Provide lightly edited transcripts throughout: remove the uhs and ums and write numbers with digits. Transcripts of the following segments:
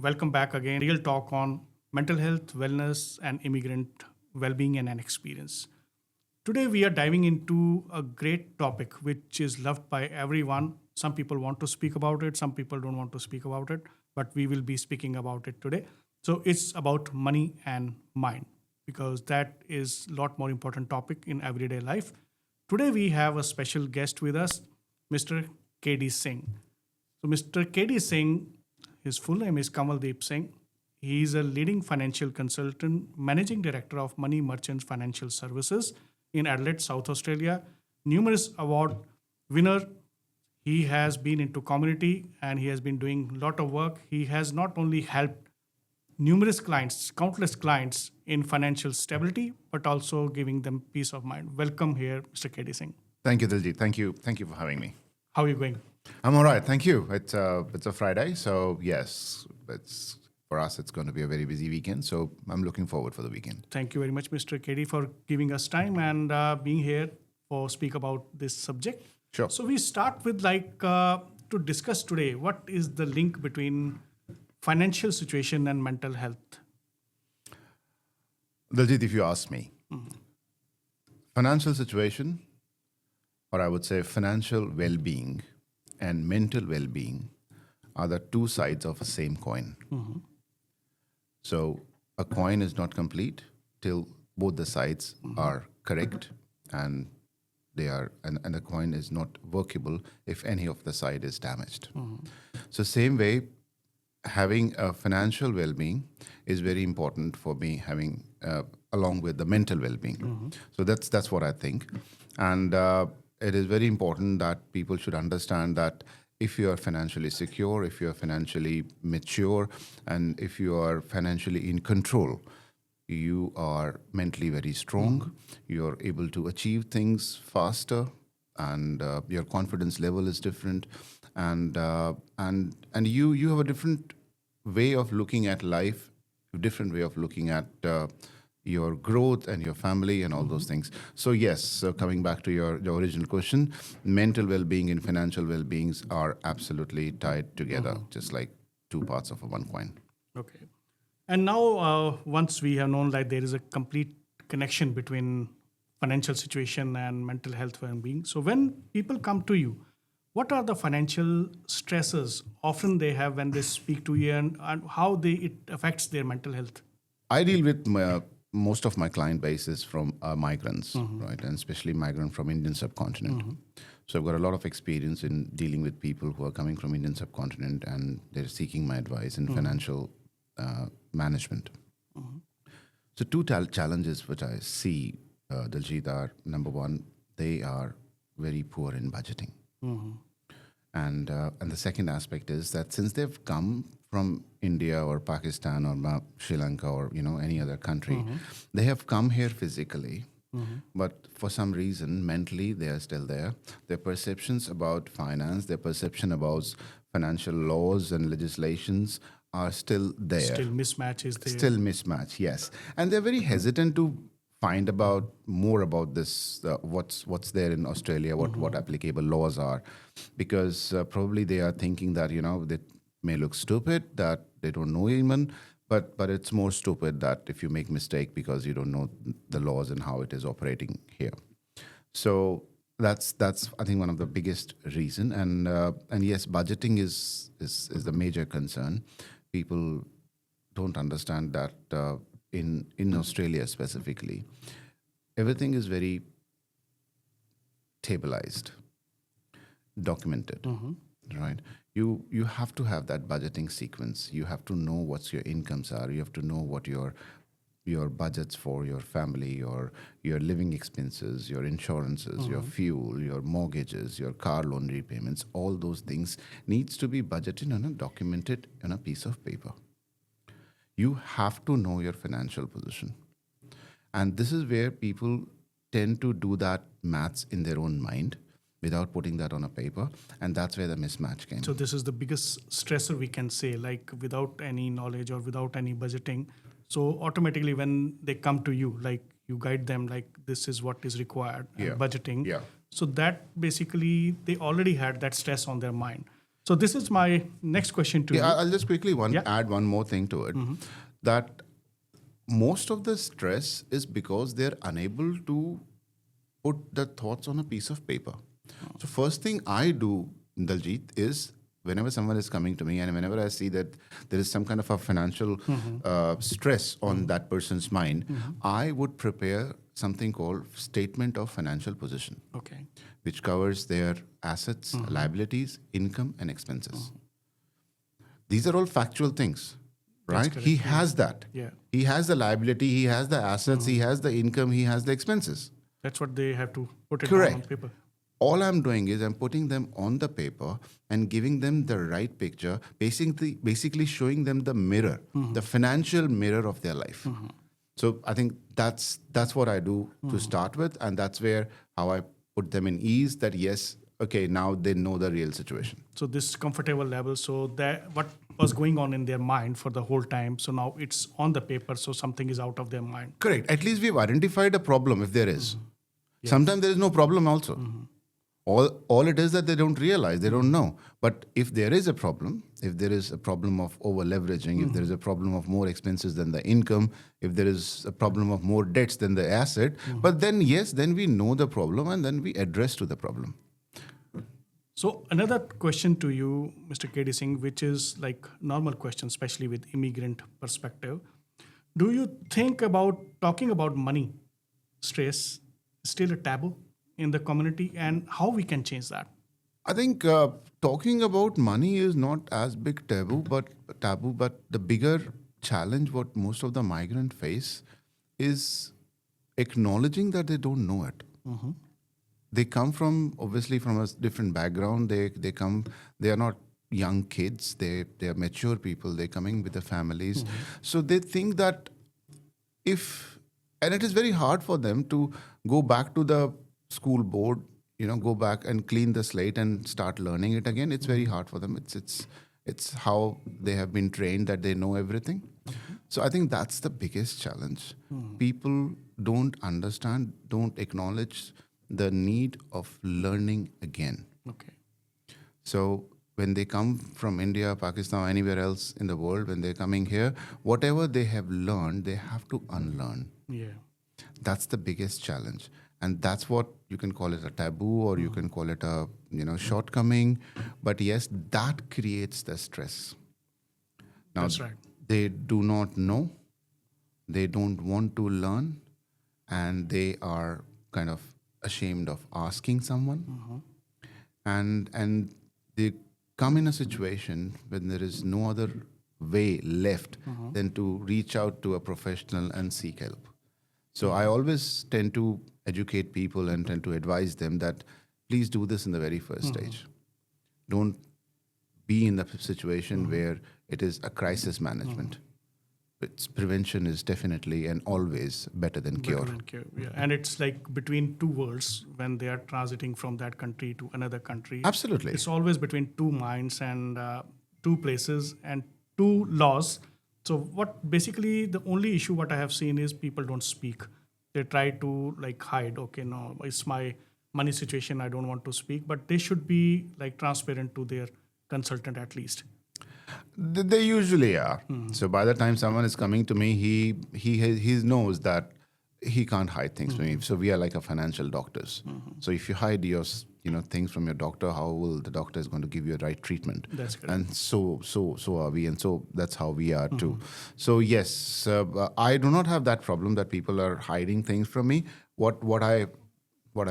Welcome back again. Real talk on mental health, wellness, and immigrant well-being and an experience. Today we are diving into a great topic which is loved by everyone. Some people want to speak about it, some people don't want to speak about it, but we will be speaking about it today. So it's about money and mind because that is a lot more important topic in everyday life. Today we have a special guest with us, Mr. KD Singh. So Mr. KD Singh, his full name is Kamaldeep Singh. He is a leading financial consultant, managing director of Money Merchants Financial Services in Adelaide, South Australia. Numerous award winner. He has been into community and he has been doing a lot of work. He has not only helped numerous clients, countless clients in financial stability, but also giving them peace of mind. Welcome here, Mr. KD Singh. Thank you, Diljit. Thank you for having me. How are you going? I'm all right. Thank you. It's a Friday, so yes, it's for us. It's going to be a very busy weekend. So I'm looking forward for the weekend. Thank you very much, Mr. KD, for giving us time and being here for speak about this subject. Sure. So we start with to discuss today what is the link between financial situation and mental health. Diljit, if you ask me, financial situation, or I would say financial well-being and mental well-being are the two sides of a same coin. So a coin is not complete till both the sides are correct and they are and the coin is not workable if any of the side is damaged. So same way, having a financial well-being is very important for me having along with the mental well-being. So that's what I think. And it is very important that people should understand that if you are financially secure, if you are financially mature, and if you are financially in control, you are mentally very strong. You are able to achieve things faster, and your confidence level is different, and you have a different way of looking at life, a different way of looking at your growth and your family and all those things. So yes, so coming back to your original question, mental well-being and financial well-beings are absolutely tied together, just like two parts of a one coin. Okay. And now, once we have known that there is a complete connection between financial situation and mental health well-being, so when people come to you, what are the financial stresses often they have when they speak to you, and how it affects their mental health? I deal with most of my client base is from migrants, right, and especially migrant from Indian subcontinent. So I've got a lot of experience in dealing with people who are coming from Indian subcontinent and they're seeking my advice in financial management. So two challenges which I see, Diljit, are number one, they are very poor in budgeting. And the second aspect is that since they've come from India or Pakistan or Sri Lanka or any other country, they have come here physically, but for some reason mentally they are still there. Their perceptions about finance, their perception about financial laws and legislations are still there. Still mismatch is there. Still mismatch, yes, and they're very hesitant to find about more about this, what's there in Australia, what applicable laws are, because probably they are thinking that they may look stupid, that they don't know even, but it's more stupid that if you make mistake because you don't know the laws and how it is operating here. So that's I think one of the biggest reason, and yes, budgeting is the major concern. People don't understand that in Australia specifically, everything is very tableized, documented, right? You have to have that budgeting sequence. You have to know what your incomes are. You have to know what your budgets for your family, your living expenses, your insurances, your fuel, your mortgages, your car loan repayments, all those things needs to be budgeted and documented on a piece of paper. You have to know your financial position. And this is where people tend to do that maths in their own mind without putting that on a paper. And that's where the mismatch came. So this is the biggest stressor we can say, like without any knowledge or without any budgeting. So automatically when they come to you, like you guide them, like this is what is required, and budgeting. Yeah. So that basically they already had that stress on their mind. So this is my next question to Yeah, you. I'll just quickly Yeah. add one more thing to it. That most of the stress is because they're unable to put the thoughts on a piece of paper. So first thing I do, Daljit, is whenever someone is coming to me and whenever I see that there is some kind of a financial stress on that person's mind, I would prepare something called statement of financial position, Okay. which covers their assets, liabilities, income, and expenses. These are all factual things, That's right? He correct. has that. Yeah. He has the liability, he has the assets, he has the income, he has the expenses. That's what they have to put it down on Correct. paper. All I'm doing is I'm putting them on the paper and giving them the right picture, basically showing them the mirror, the financial mirror of their life. So I think that's what I do to start with, and that's where how I put them in ease that yes, okay, now they know the real situation. So this comfortable level, so that what was going on in their mind for the whole time, so now it's on the paper, so something is out of their mind. Correct. At least we've identified a problem if there is. Sometimes there is no problem also. All it is that they don't realize, they don't know. But if there is a problem, if there is a problem of over leveraging, if there is a problem of more expenses than the income, if there is a problem of more debts than the asset, but then yes, then we know the problem and then we address to the problem. So another question to you, Mr. KD Singh, which is like normal question, especially with immigrant perspective. Do you think about talking about money stress still a taboo in the community, and how we can change that? I think talking about money is not as big but the bigger challenge what most of the migrants face is acknowledging that they don't know it. They come from obviously from a different background. They are not young kids. They are mature people. They're coming with their families, so they think that and it is very hard for them to go back to the school board, go back and clean the slate and start learning it again. It's very hard for them. It's how they have been trained that they know everything. So I think that's the biggest challenge. People don't understand, don't acknowledge the need of learning again. Okay. So when they come from India, Pakistan, anywhere else in the world, when they're coming here, whatever they have learned, they have to unlearn. Yeah. That's the biggest challenge. And that's what you can call it a taboo or you can call it a shortcoming. But yes, that creates the stress. Now, That's right. they do not know, they don't want to learn, and they are kind of ashamed of asking someone. And they come in a situation when there is no other way left than to reach out to a professional and seek help. So I always tend to educate people and tend to advise them that please do this in the very first stage. Don't be in the situation where it is a crisis management. It's prevention is definitely and always better than cure. Better than cure, yeah. And it's like between two worlds when they are transiting from that country to another country. Absolutely. It's always between two minds and two places and two laws. So what basically the only issue what I have seen is people don't speak. They try to like hide. Okay, no, it's my money situation. I don't want to speak. But they should be like transparent to their consultant at least. They usually are. So by the time someone is coming to me, he knows that he can't hide things from me. So we are like a financial doctors. So if you hide your things from your doctor, how will the doctor is going to give you a right treatment? That's correct. And so are we, and so that's how we are too. So yes, I do not have that problem that people are hiding things from me. What I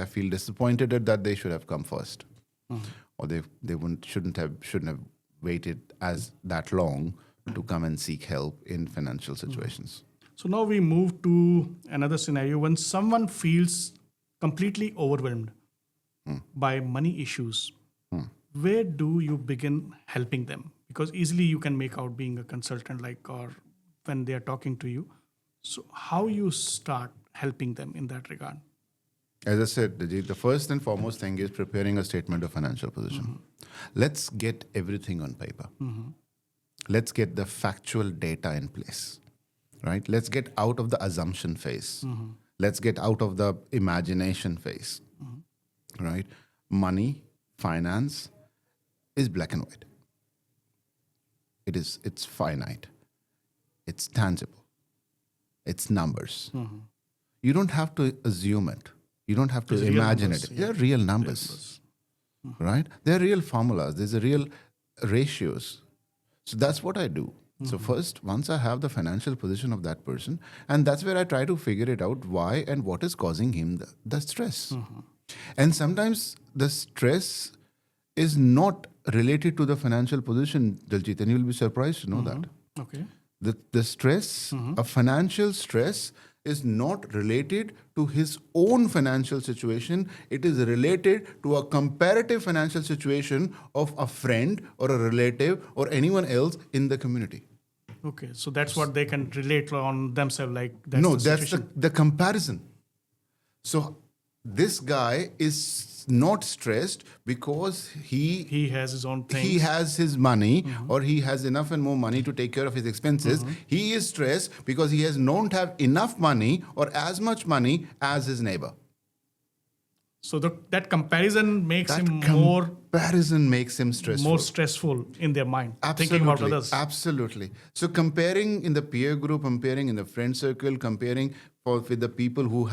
feel disappointed at that they should have come first, or they shouldn't have waited as that long to come and seek help in financial situations. So now we move to another scenario when someone feels completely overwhelmed by money issues. Where do you begin helping them? Because easily you can make out being a consultant, or when they are talking to you. So how you start helping them in that regard? As I said, Dijit, the first and foremost thing is preparing a statement of financial position. Let's get everything on paper. Let's get the factual data in place, right? Let's get out of the assumption phase. Let's get out of the imagination phase, right? Money, finance, is black and white. It's finite. It's tangible. It's numbers. You don't have to assume it. You don't have to It's real imagine numbers, it. yeah. They're real numbers, right? They're real formulas. There's a real ratios. So that's what I do. So first, once I have the financial position of that person, and that's where I try to figure it out why and what is causing him the stress. And sometimes the stress is not related to the financial position, Daljit, and you'll be surprised to know that. Okay. The stress, a financial stress, is not related to his own financial situation. It is related to a comparative financial situation of a friend or a relative or anyone else in the community. Okay. So that's what they can relate on themselves. Like that's No, the that's situation. the comparison. So this guy is not stressed because He has his own things. he has his money or he has enough and more money to take care of his expenses. He is stressed because he has not have enough money or as much money as his neighbor. So that comparison makes That him more comparison makes him stressful. stressful in their mind, Absolutely, thinking about others. Absolutely. So comparing in the peer group, comparing in the friend circle, comparing with the people who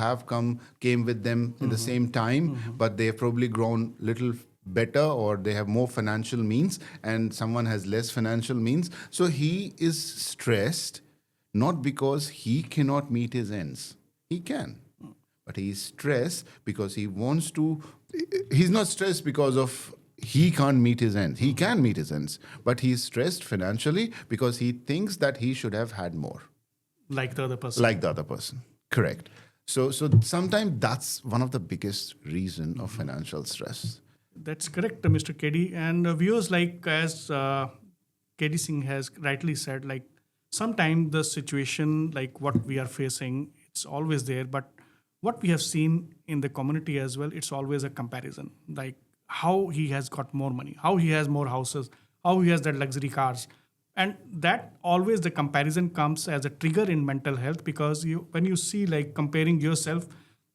came with them in the same time, but they have probably grown little better or they have more financial means and someone has less financial means. So he is stressed not because he cannot meet his ends. He can. But he is stressed because he wants to. He's not stressed because of he can't meet his ends. He can meet his ends, but he's stressed financially because he thinks that he should have had more, Like the other person. like the other person. Correct. So sometimes that's one of the biggest reason of financial stress. That's correct, Mr. KD. And viewers, like as KD Singh has rightly said, like sometimes the situation, like what we are facing, it's always there. But what we have seen in the community as well, it's always a comparison. Like how he has got more money, how he has more houses, how he has that luxury cars. And that always the comparison comes as a trigger in mental health because when you see like comparing yourself,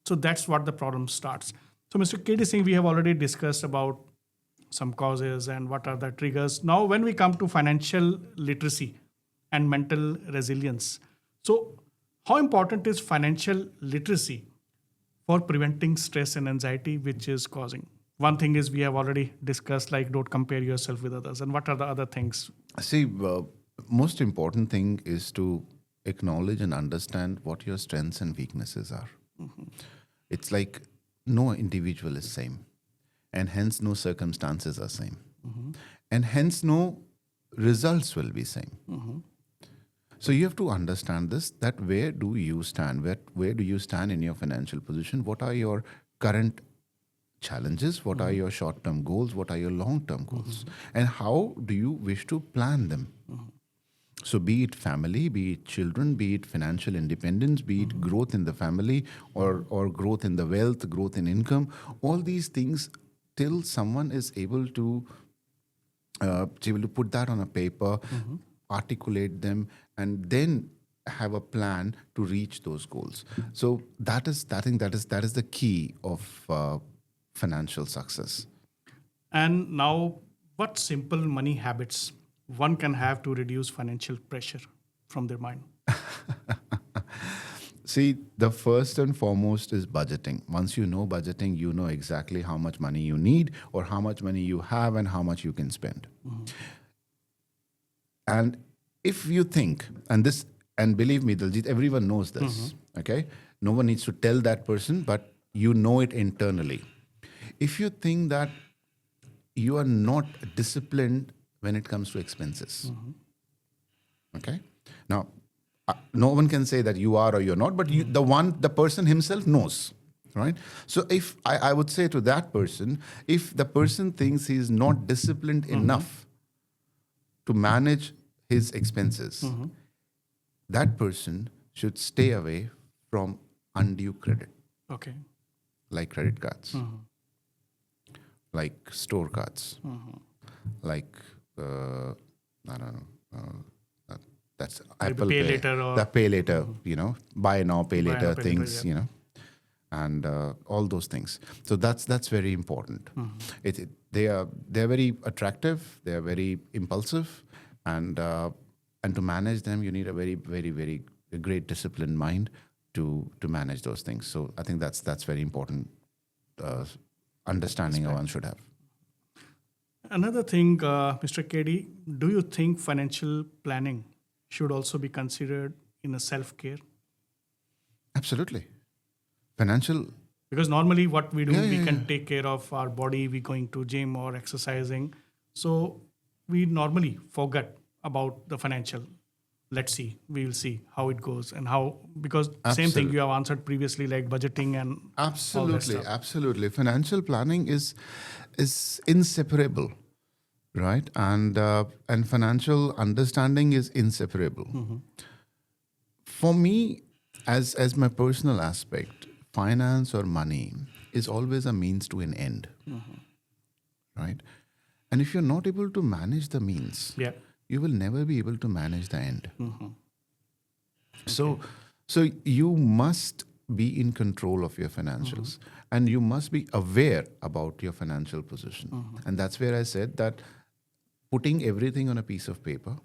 so that's what the problem starts. So Mr. KD Singh, we have already discussed about some causes and what are the triggers. Now, when we come to financial literacy and mental resilience, so how important is financial literacy for preventing stress and anxiety, which is causing? One thing is we have already discussed, like don't compare yourself with others. And what are the other things? See, most important thing is to acknowledge and understand what your strengths and weaknesses are. It's like no individual is same, and hence no circumstances are same, and hence no results will be same. So you have to understand this, that where do you stand? Where do you stand in your financial position? What are your current challenges? What are your short-term goals? What are your long-term goals? And how do you wish to plan them? So be it family, be it children, be it financial independence, be it growth in the family or growth in the wealth, growth in income, all these things till someone is able to put that on a paper, articulate them, and then have a plan to reach those goals. So that is the key of financial success. And now, what simple money habits one can have to reduce financial pressure from their mind? See, the first and foremost is budgeting. Once you know budgeting, you know exactly how much money you need or how much money you have and how much you can spend. And if you think, and believe me, Daljit, everyone knows this, okay? No one needs to tell that person, but you know it internally. If you think that you are not disciplined when it comes to expenses, okay? Now, no one can say that you are or you're not, but the person himself knows, right? So if I would say to that person, if the person thinks he's not disciplined enough to manage his expenses, that person should stay away from undue credit. Okay. Like credit cards, like store cards, like, I don't know, that's Like the Apple pay Pay. later or- The pay later, buy now, pay Buy now, later pay things, later, and all those things. So that's very important. They're very attractive. They are very impulsive, and to manage them, you need a very great disciplined mind to manage those things. So I think that's very important understanding one should have. Another thing, Mr. KD, do you think financial planning should also be considered in a self-care? Absolutely. Financial. Because normally what we do, Yeah, we yeah, can take care of our body, we going to gym or exercising. So we normally forget about the financial. Let's see, we will see how it goes and how, because same thing you have answered previously, like budgeting and all that Absolutely, stuff. absolutely. Financial planning is inseparable, right? And financial understanding is inseparable. For me, as my personal aspect, finance or money is always a means to an end, right? And if you're not able to manage the means, Yeah. you will never be able to manage the end. So you must be in control of your financials, and you must be aware about your financial position. And that's where I said that putting everything on a piece of paper,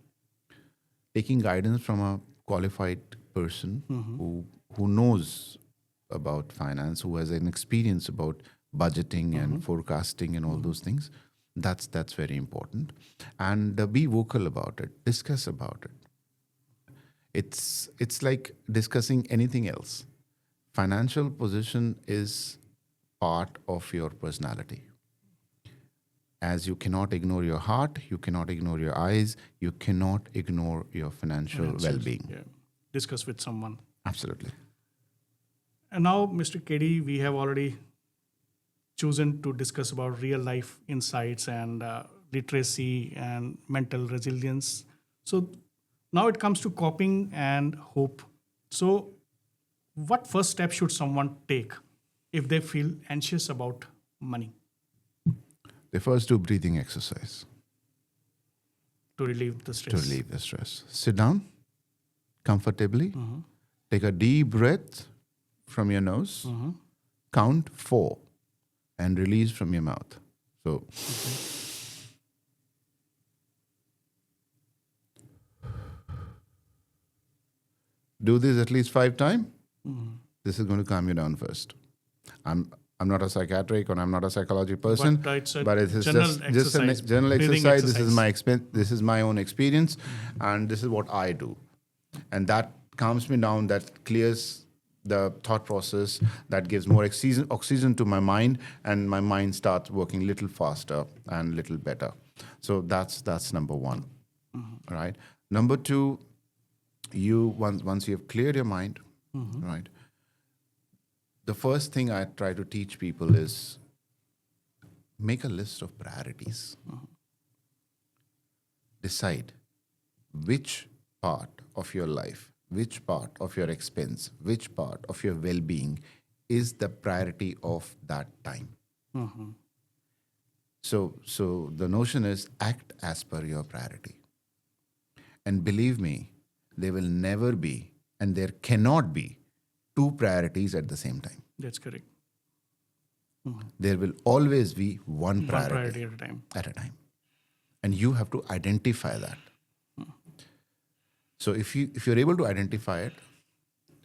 taking guidance from a qualified person who knows about finance, who has an experience about budgeting and forecasting and all those things, that's very important. And be vocal about it, discuss about it. It's like discussing anything else. Financial position is part of your personality. As you cannot ignore your heart, you cannot ignore your eyes, you cannot ignore your financial well-being. Yeah. Discuss with someone. Absolutely. And now, Mr. KD, we have already chosen to discuss about real life insights and literacy and mental resilience. So now it comes to coping and hope. So, what first step should someone take if they feel anxious about money They first do breathing exercise to relieve the to stress? relieve the stress. Sit down comfortably, take a deep breath from your nose, count 4, and release from your mouth. So, do this at least 5 times. This is going to calm you down first. I'm not a psychiatric or I'm not a psychology person, But it's a but it is general just a exercise, general breathing exercise. exercise. This is my own experience, and this is what I do, and that calms me down. That clears the thought process. That gives more oxygen to my mind, and my mind starts working little faster and little better. So that's number one, right? Number 2, once you have cleared your mind, right? The first thing I try to teach people is make a list of priorities. Decide which part of your life, which part of your expense, which part of your well-being is the priority of that time. So the notion is act as per your priority. And believe me, there will never be and there cannot be 2 priorities at the same time. That's correct. There will always be one One priority priority at a time. at a time. And you have to identify that. So if you're able to identify it,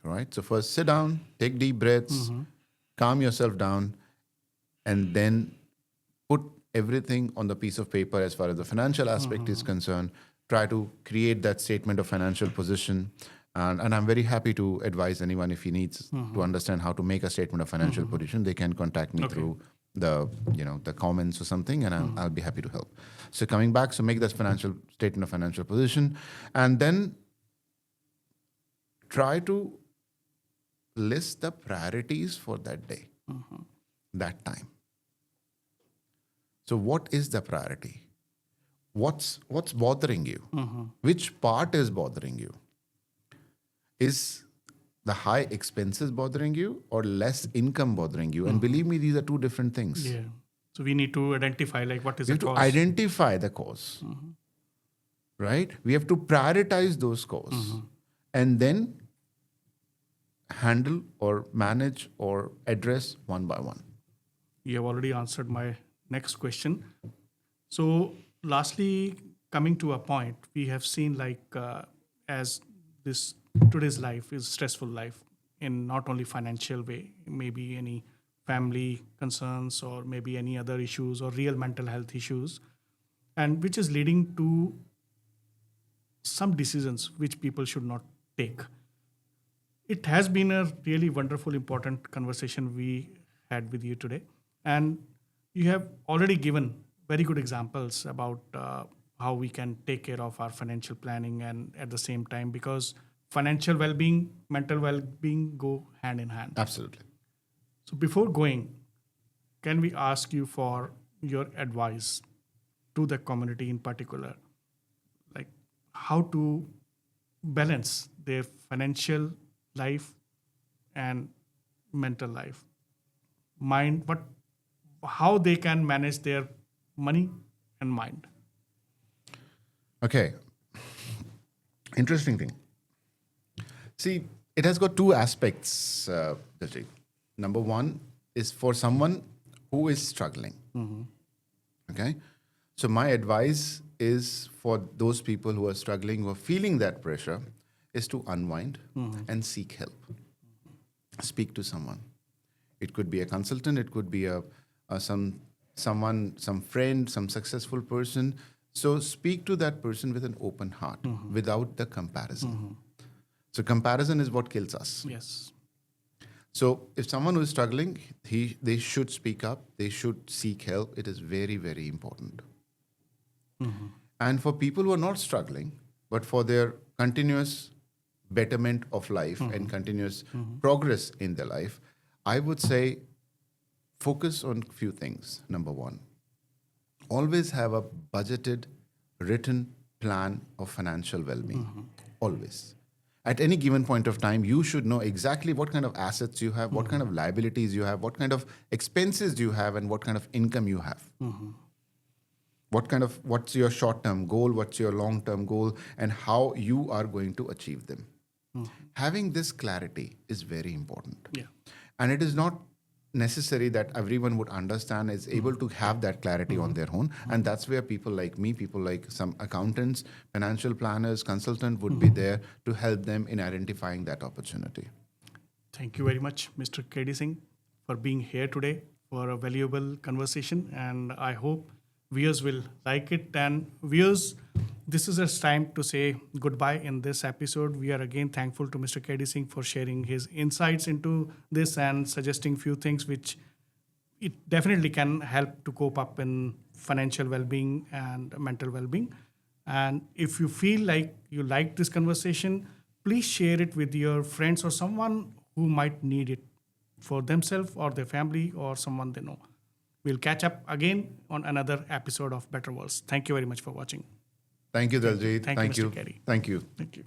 right? So first sit down, take deep breaths, calm yourself down, and then put everything on the piece of paper as far as the financial aspect is concerned. Try to create that statement of financial position. And I'm very happy to advise anyone if he needs to understand how to make a statement of financial position, they can contact me through the comments or something, and I'll be happy to help. So coming back, so make that financial statement of financial position, and then try to list the priorities for that day, that time. So what is the priority? What's bothering you? Which part is bothering you? Is the high expenses bothering you or less income bothering you? And believe me, these are 2 different things. Yeah. So we need to identify like what is We the have to cause. identify the cause, right? We have to prioritize those causes, and then handle or manage or address one by one. You have already answered my next question. So, lastly, coming to a point, we have seen as this today's life is stressful life in not only financial way, maybe any family concerns or maybe any other issues or real mental health issues, and which is leading to some decisions which people should not take. It has been a really wonderful, important conversation we had with you today. And you have already given very good examples about how we can take care of our financial planning and at the same time, because financial well being, mental well being go hand in hand. Absolutely. So, before going, can we ask you for your advice to the community in particular, like how to balance their financial life and mental life, mind, how they can manage their money and mind? Okay. Interesting thing. See, it has got two aspects, Daljit. Number one is for someone who is struggling. Okay. So, my advice is for those people who are struggling, who are feeling that pressure, is to unwind and seek help. Speak to someone. It could be a consultant, it could be some friend, some successful person. So speak to that person with an open heart, without the comparison. So comparison is what kills us. Yes. So if someone who is struggling, they should speak up, they should seek help. It is very, very important. And for people who are not struggling, but for their continuous betterment of life and continuous progress in their life, I would say focus on few things. Number one, always have a budgeted, written plan of financial well-being. Always. At any given point of time, you should know exactly what kind of assets you have, what kind of liabilities you have, what kind of expenses you have, and what kind of income you have. What's your short-term goal, what's your long-term goal, and how you are going to achieve them. Having this clarity is very important. Yeah. And it is not necessary that everyone would understand, is able to have that clarity on their own. And that's where people like me, people like some accountants, financial planners, consultant would be there to help them in identifying that opportunity. Thank you very much, Mr. KD Singh, for being here today for a valuable conversation. And I hope viewers will like it. And viewers, this is a time to say goodbye in this episode. We are again thankful to Mr. KD Singh for sharing his insights into this and suggesting few things which it definitely can help to cope up in financial well-being and mental well-being. And if you feel like you like this conversation, please share it with your friends or someone who might need it for themselves or their family or someone they know. We'll catch up again on another episode of Better Worlds. Thank you very much for watching. Thank you, Daljit. Thank you, Mr. Kerry. Thank you. Thank you.